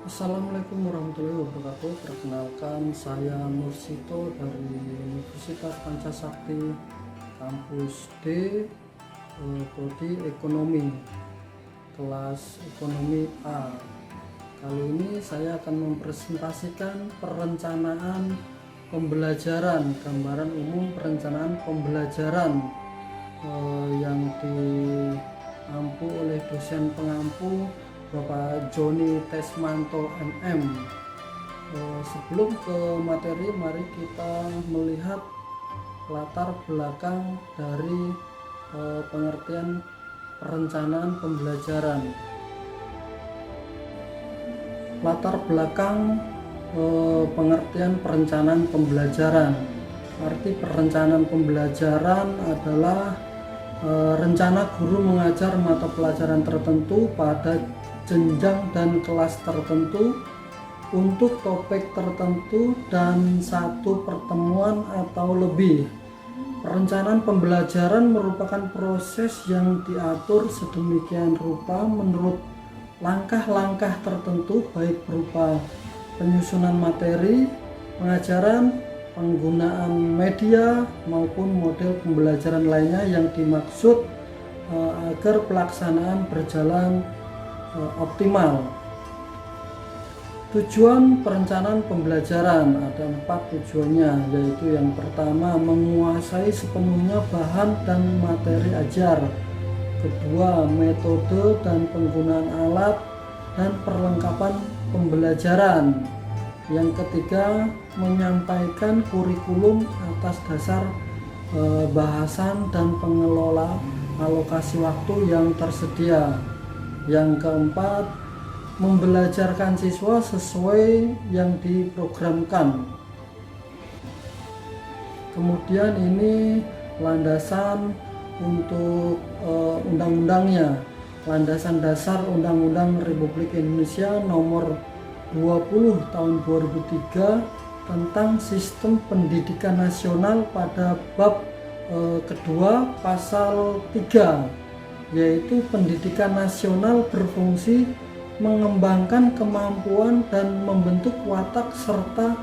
Assalamualaikum warahmatullahi wabarakatuh. Perkenalkan, saya Nursito dari Universitas Pancasakti Kampus D, Prodi Ekonomi, kelas Ekonomi A. Kali ini saya akan mempresentasikan perencanaan pembelajaran, gambaran umum perencanaan pembelajaran yang diampu oleh dosen pengampu Bapak Joni Tesmanto MM. Sebelum ke materi, mari kita melihat latar belakang dari pengertian perencanaan pembelajaran. Latar belakang pengertian perencanaan pembelajaran. Arti perencanaan pembelajaran adalah rencana guru mengajar mata pelajaran tertentu pada jenjang dan kelas tertentu untuk topik tertentu dan satu pertemuan atau lebih. Perencanaan pembelajaran merupakan proses yang diatur sedemikian rupa menurut langkah-langkah tertentu, baik berupa penyusunan materi pengajaran, penggunaan media maupun model pembelajaran lainnya yang dimaksud agar pelaksanaan berjalan optimal. Tujuan perencanaan pembelajaran ada 4 tujuannya, yaitu yang pertama menguasai sepenuhnya bahan dan materi ajar, kedua metode dan penggunaan alat dan perlengkapan pembelajaran, yang ketiga menyampaikan kurikulum atas dasar bahasan dan pengelola alokasi waktu yang tersedia, yang keempat membelajarkan siswa sesuai yang diprogramkan. Kemudian ini landasan untuk undang-undangnya, landasan dasar Undang-Undang Republik Indonesia nomor 20 tahun 2003 tentang sistem pendidikan nasional pada bab kedua pasal 3, yaitu pendidikan nasional berfungsi mengembangkan kemampuan dan membentuk watak serta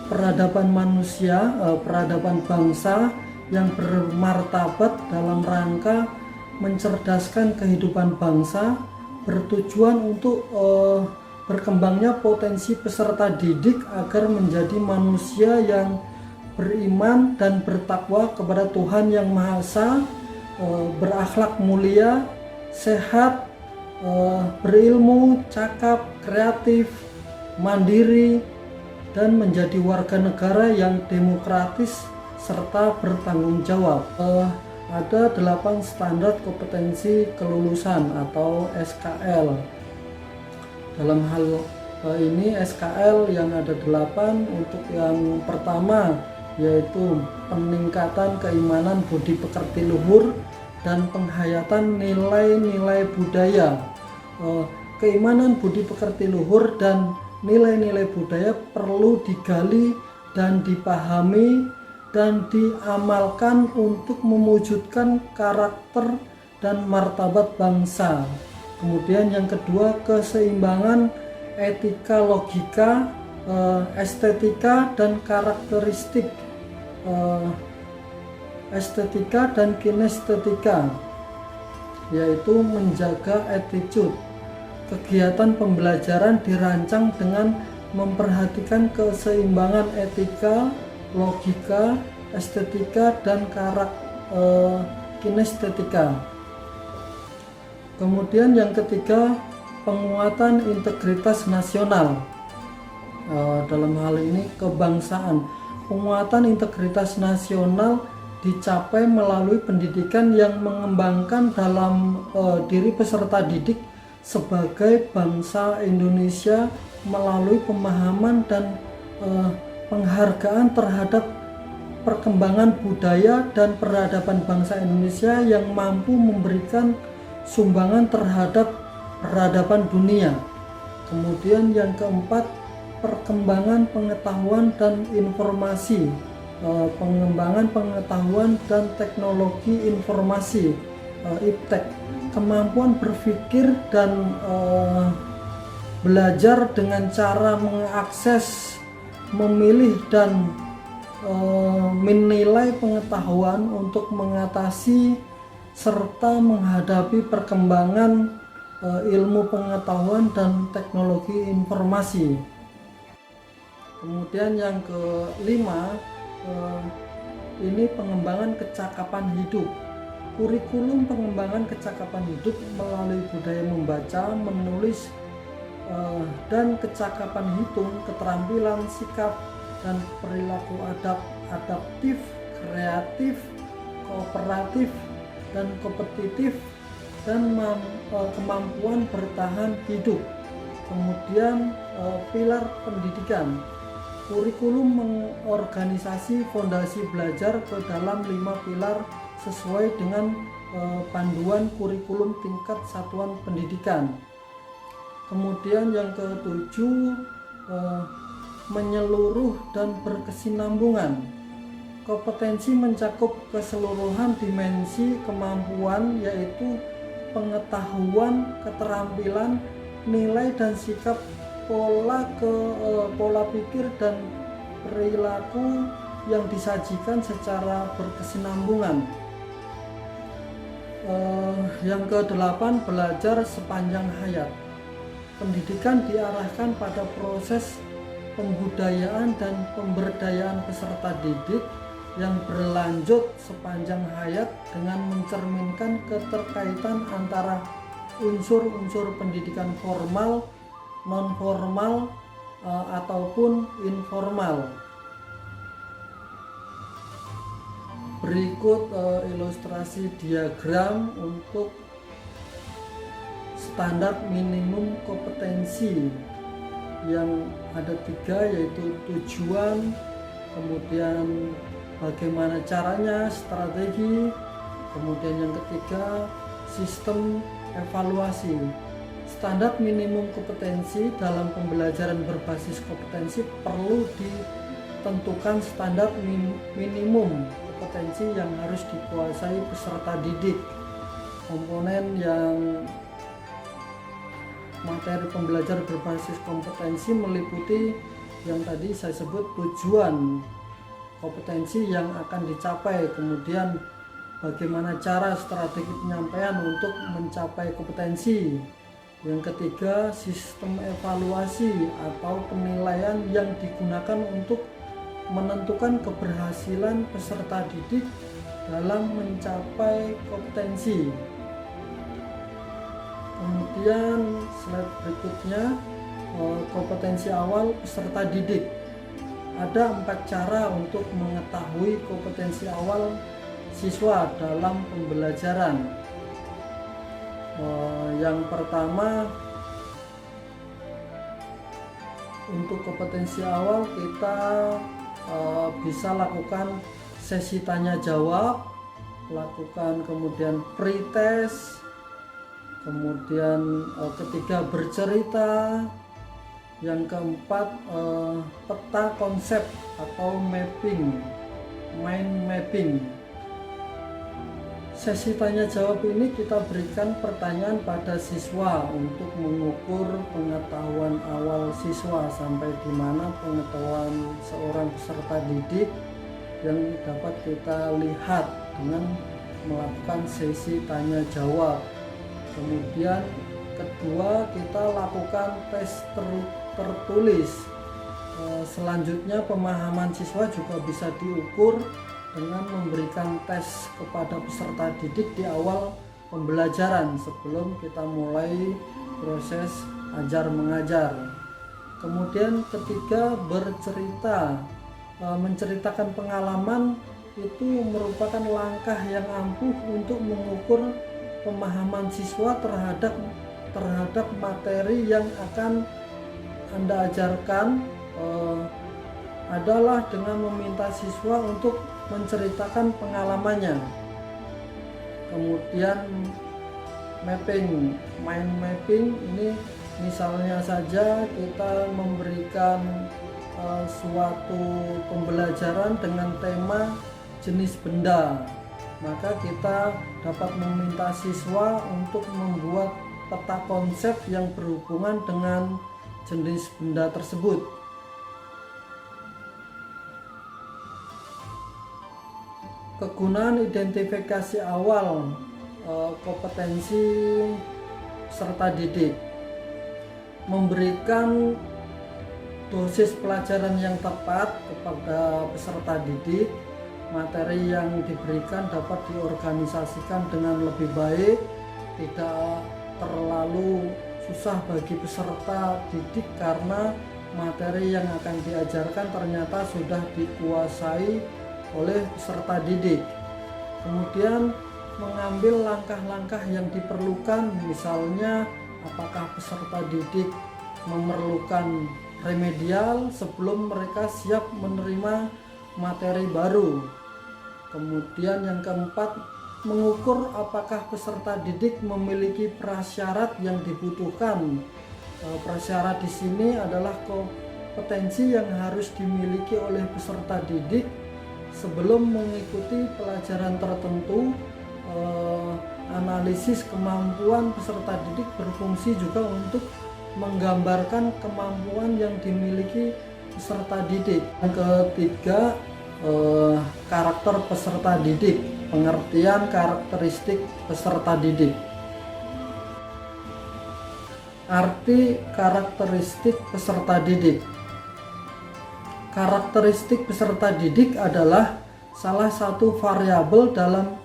peradaban manusia, peradaban bangsa yang bermartabat dalam rangka mencerdaskan kehidupan bangsa, bertujuan untuk berkembangnya potensi peserta didik agar menjadi manusia yang beriman dan bertakwa kepada Tuhan Yang Maha Esa, berakhlak mulia, sehat, berilmu, cakap, kreatif, mandiri, dan menjadi warga negara yang demokratis serta bertanggung jawab. Ada 8 standar kompetensi kelulusan atau SKL. Dalam hal ini SKL yang ada 8, untuk yang pertama yaitu peningkatan keimanan budi pekerti luhur dan penghayatan nilai-nilai budaya. Keimanan budi pekerti luhur dan nilai-nilai budaya perlu digali dan dipahami dan diamalkan untuk mewujudkan karakter dan martabat bangsa. Kemudian yang kedua, keseimbangan etika, logika, estetika dan karakteristik, estetika dan kinestetika, yaitu menjaga attitude. Kegiatan pembelajaran dirancang dengan memperhatikan keseimbangan etika, logika, estetika dan kinestetika. Kemudian yang ketiga, penguatan integritas nasional. Dalam hal ini kebangsaan. Penguatan integritas nasional dicapai melalui pendidikan yang mengembangkan dalam diri peserta didik sebagai bangsa Indonesia melalui pemahaman dan penghargaan terhadap perkembangan budaya dan peradaban bangsa Indonesia yang mampu memberikan sumbangan terhadap peradaban dunia. Kemudian yang keempat, perkembangan pengetahuan dan informasi, pengembangan pengetahuan dan teknologi informasi, IPTEK, kemampuan berpikir dan belajar dengan cara mengakses, memilih dan menilai pengetahuan untuk mengatasi serta menghadapi perkembangan ilmu pengetahuan dan teknologi informasi. Kemudian yang kelima, ini pengembangan kecakapan hidup. Kurikulum pengembangan kecakapan hidup melalui budaya membaca, menulis, dan kecakapan hitung, keterampilan sikap dan perilaku adaptif, kreatif, kooperatif, dan kompetitif, dan kemampuan bertahan hidup. Kemudian pilar pendidikan. Kurikulum mengorganisasi fondasi belajar ke dalam 5 pilar sesuai dengan panduan kurikulum tingkat satuan pendidikan. Kemudian yang ketujuh, menyeluruh dan berkesinambungan. Kompetensi mencakup keseluruhan dimensi kemampuan, yaitu pengetahuan, keterampilan, nilai dan sikap, pola pikir dan perilaku yang disajikan secara berkesinambungan. Yang ke-8, belajar sepanjang hayat. Pendidikan diarahkan pada proses pembudayaan dan pemberdayaan peserta didik yang berlanjut sepanjang hayat dengan mencerminkan keterkaitan antara unsur-unsur pendidikan formal, non-formal, ataupun informal. Berikut ilustrasi diagram untuk standar minimum kompetensi yang ada 3, yaitu tujuan, kemudian bagaimana caranya, strategi, kemudian yang ketiga sistem evaluasi. Standar minimum kompetensi dalam pembelajaran berbasis kompetensi perlu ditentukan standar minimum kompetensi yang harus dikuasai peserta didik. Komponen yang materi pembelajaran berbasis kompetensi meliputi yang tadi saya sebut tujuan kompetensi yang akan dicapai, kemudian bagaimana cara strategi penyampaian untuk mencapai kompetensi. Yang ketiga, sistem evaluasi atau penilaian yang digunakan untuk menentukan keberhasilan peserta didik dalam mencapai kompetensi. Kemudian slide berikutnya, kompetensi awal peserta didik. Ada 4 cara untuk mengetahui kompetensi awal siswa dalam pembelajaran. Yang pertama, untuk kompetensi awal kita bisa lakukan sesi tanya jawab, lakukan kemudian pretest, kemudian ketiga bercerita, yang keempat peta konsep atau mapping, mind mapping. Sesi tanya jawab ini kita berikan pertanyaan pada siswa untuk mengukur pengetahuan awal siswa sampai di mana pengetahuan seorang peserta didik yang dapat kita lihat dengan melakukan sesi tanya jawab. Kemudian kedua, kita lakukan tes tertulis. Selanjutnya pemahaman siswa juga bisa diukur dengan memberikan tes kepada peserta didik di awal pembelajaran sebelum kita mulai proses ajar mengajar. Kemudian ketiga, bercerita. Menceritakan pengalaman itu merupakan langkah yang ampuh untuk mengukur pemahaman siswa terhadap materi yang akan Anda ajarkan, adalah dengan meminta siswa untuk menceritakan pengalamannya. Kemudian mapping, mind mapping ini misalnya saja kita memberikan suatu pembelajaran dengan tema jenis benda, maka kita dapat meminta siswa untuk membuat peta konsep yang berhubungan dengan jenis benda tersebut. Kegunaan identifikasi awal kompetensi peserta didik: memberikan dosis pelajaran yang tepat kepada peserta didik. Materi yang diberikan dapat diorganisasikan dengan lebih baik, tidak terlalu susah bagi peserta didik karena materi yang akan diajarkan ternyata sudah dikuasai oleh peserta didik. Kemudian mengambil langkah-langkah yang diperlukan, misalnya apakah peserta didik memerlukan remedial sebelum mereka siap menerima materi baru. Kemudian yang keempat, mengukur apakah peserta didik memiliki prasyarat yang dibutuhkan. Prasyarat di sini adalah kompetensi yang harus dimiliki oleh peserta didik sebelum mengikuti pelajaran tertentu. Analisis kemampuan peserta didik berfungsi juga untuk menggambarkan kemampuan yang dimiliki peserta didik. Yang ketiga, karakter peserta didik. Pengertian karakteristik peserta didik. Arti karakteristik peserta didik. Karakteristik peserta didik adalah salah satu variabel dalam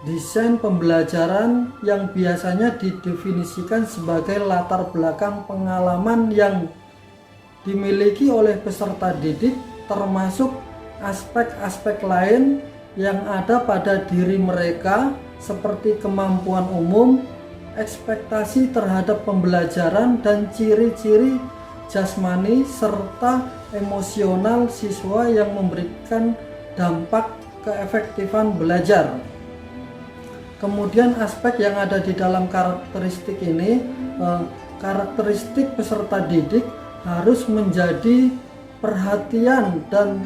desain pembelajaran yang biasanya didefinisikan sebagai latar belakang pengalaman yang dimiliki oleh peserta didik, termasuk aspek-aspek lain yang ada pada diri mereka seperti kemampuan umum, ekspektasi terhadap pembelajaran, dan ciri-ciri jasmani serta emosional siswa yang memberikan dampak keefektifan belajar. Kemudian aspek yang ada di dalam karakteristik ini, karakteristik peserta didik harus menjadi perhatian dan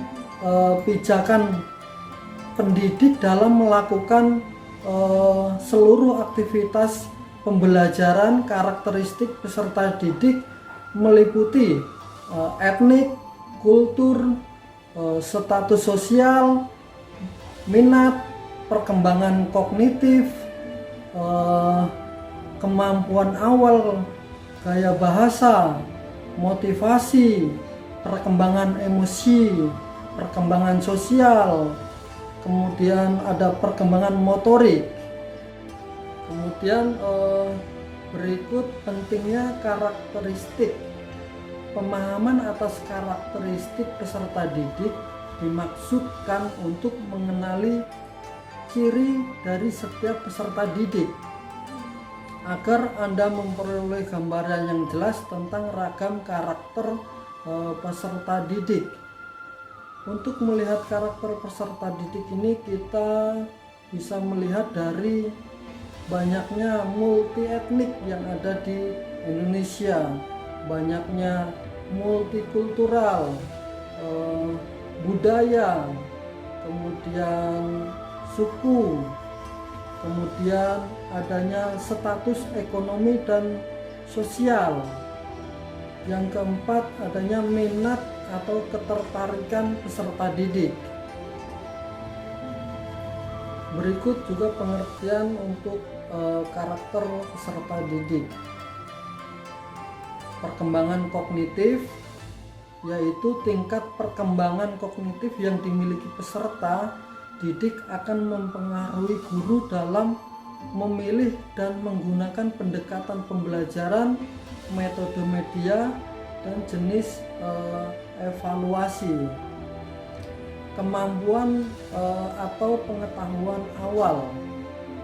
pijakan pendidik dalam melakukan seluruh aktivitas pembelajaran. Karakteristik peserta didik meliputi etnik, kultur, status sosial, minat, perkembangan kognitif, kemampuan awal, gaya bahasa, motivasi, perkembangan emosi, perkembangan sosial, kemudian ada perkembangan motorik. Kemudian berikut pentingnya karakteristik. Pemahaman atas karakteristik peserta didik dimaksudkan untuk mengenali ciri dari setiap peserta didik agar Anda memperoleh gambaran yang jelas tentang ragam karakter peserta didik. Untuk melihat karakter peserta didik ini, kita bisa melihat dari banyaknya multi etnik yang ada di Indonesia, banyaknya multikultural, budaya, kemudian suku, kemudian adanya status ekonomi dan sosial. Yang keempat, adanya minat atau ketertarikan peserta didik. Berikut juga pengertian untuk karakter peserta didik. Perkembangan kognitif, yaitu tingkat perkembangan kognitif yang dimiliki peserta didik akan mempengaruhi guru dalam memilih dan menggunakan pendekatan pembelajaran, metode media, dan jenis evaluasi. Kemampuan atau pengetahuan awal,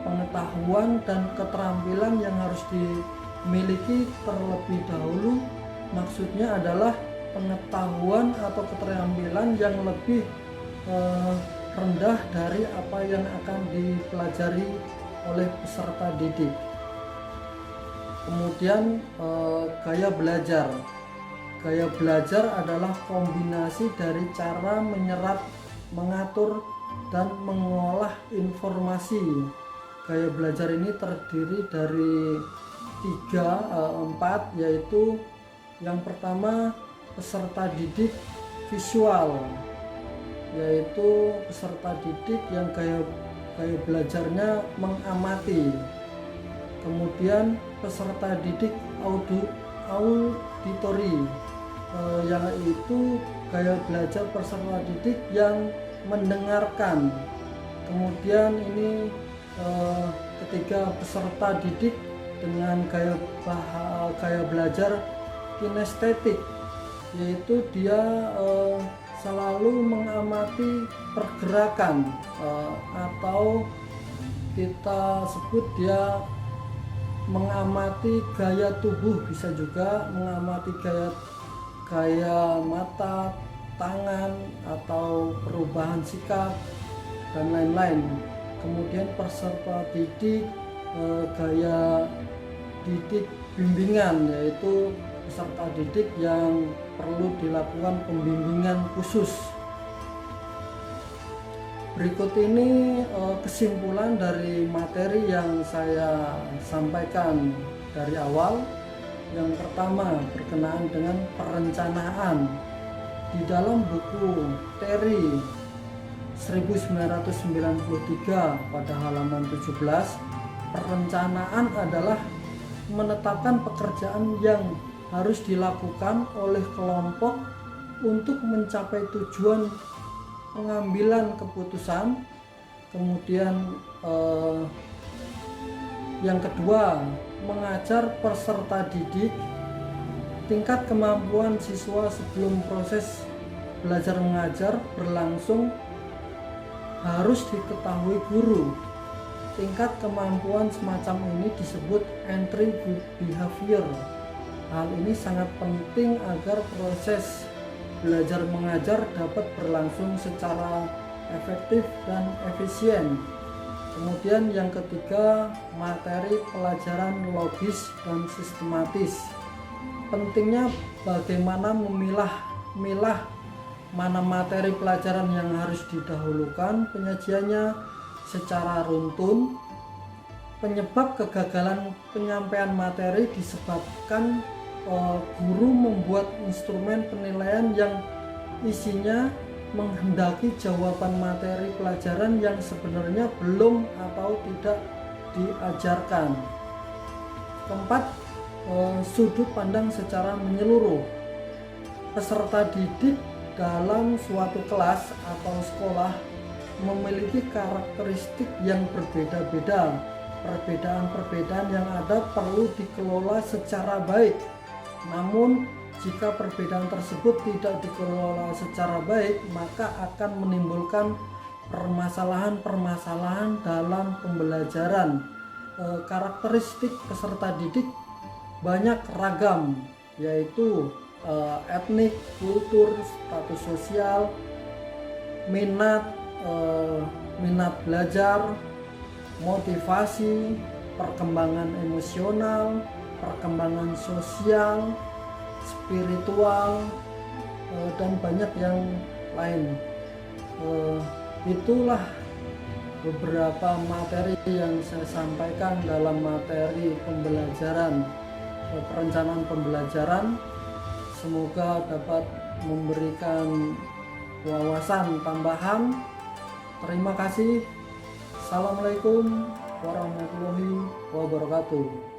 pengetahuan dan keterampilan yang harus dimiliki terlebih dahulu, maksudnya adalah pengetahuan atau keterampilan yang lebih rendah dari apa yang akan dipelajari oleh peserta didik. Kemudian gaya belajar. Gaya belajar adalah kombinasi dari cara menyerap, mengatur, dan mengolah informasi. Gaya belajar ini terdiri dari 4, yaitu yang pertama peserta didik visual, yaitu peserta didik yang gaya belajarnya mengamati. Kemudian peserta didik auditori, yaitu gaya belajar peserta didik yang mendengarkan. Kemudian ini ketiga peserta didik dengan gaya belajar kinestetik, yaitu dia selalu mengamati pergerakan, atau kita sebut dia mengamati gaya tubuh, bisa juga mengamati gaya mata, tangan, atau perubahan sikap dan lain-lain. Kemudian peserta didik gaya didik bimbingan, yaitu peserta didik yang perlu dilakukan pembimbingan khusus. Berikut ini kesimpulan dari materi yang saya sampaikan dari awal. Yang pertama berkenaan dengan perencanaan. Di dalam buku Terry 1993 pada halaman 17, perencanaan adalah menetapkan pekerjaan yang harus dilakukan oleh kelompok untuk mencapai tujuan pengambilan keputusan. Kemudian yang kedua, mengajar peserta didik. Tingkat kemampuan siswa sebelum proses belajar mengajar berlangsung harus diketahui guru. Tingkat kemampuan semacam ini disebut entry behavior. Hal ini sangat penting agar proses belajar mengajar dapat berlangsung secara efektif dan efisien. Kemudian yang ketiga, materi pelajaran logis dan sistematis. Pentingnya bagaimana memilah mana materi pelajaran yang harus didahulukan penyajiannya secara runtun. Penyebab kegagalan penyampaian materi disebabkan guru membuat instrumen penilaian yang isinya menghendaki jawaban materi pelajaran yang sebenarnya belum atau tidak diajarkan. Keempat, sudut pandang secara menyeluruh. Peserta didik dalam suatu kelas atau sekolah memiliki karakteristik yang berbeda-beda. Perbedaan-perbedaan yang ada perlu dikelola secara baik. Namun jika perbedaan tersebut tidak dikelola secara baik, maka akan menimbulkan permasalahan-permasalahan dalam pembelajaran. Karakteristik peserta didik banyak ragam, yaitu etnik, kultur, status sosial, minat belajar, motivasi, perkembangan emosional, perkembangan sosial, spiritual, dan banyak yang lain. Itulah beberapa materi yang saya sampaikan dalam materi pembelajaran, perencanaan pembelajaran. Semoga dapat memberikan wawasan tambahan. Terima kasih. Assalamualaikum warahmatullahi wabarakatuh.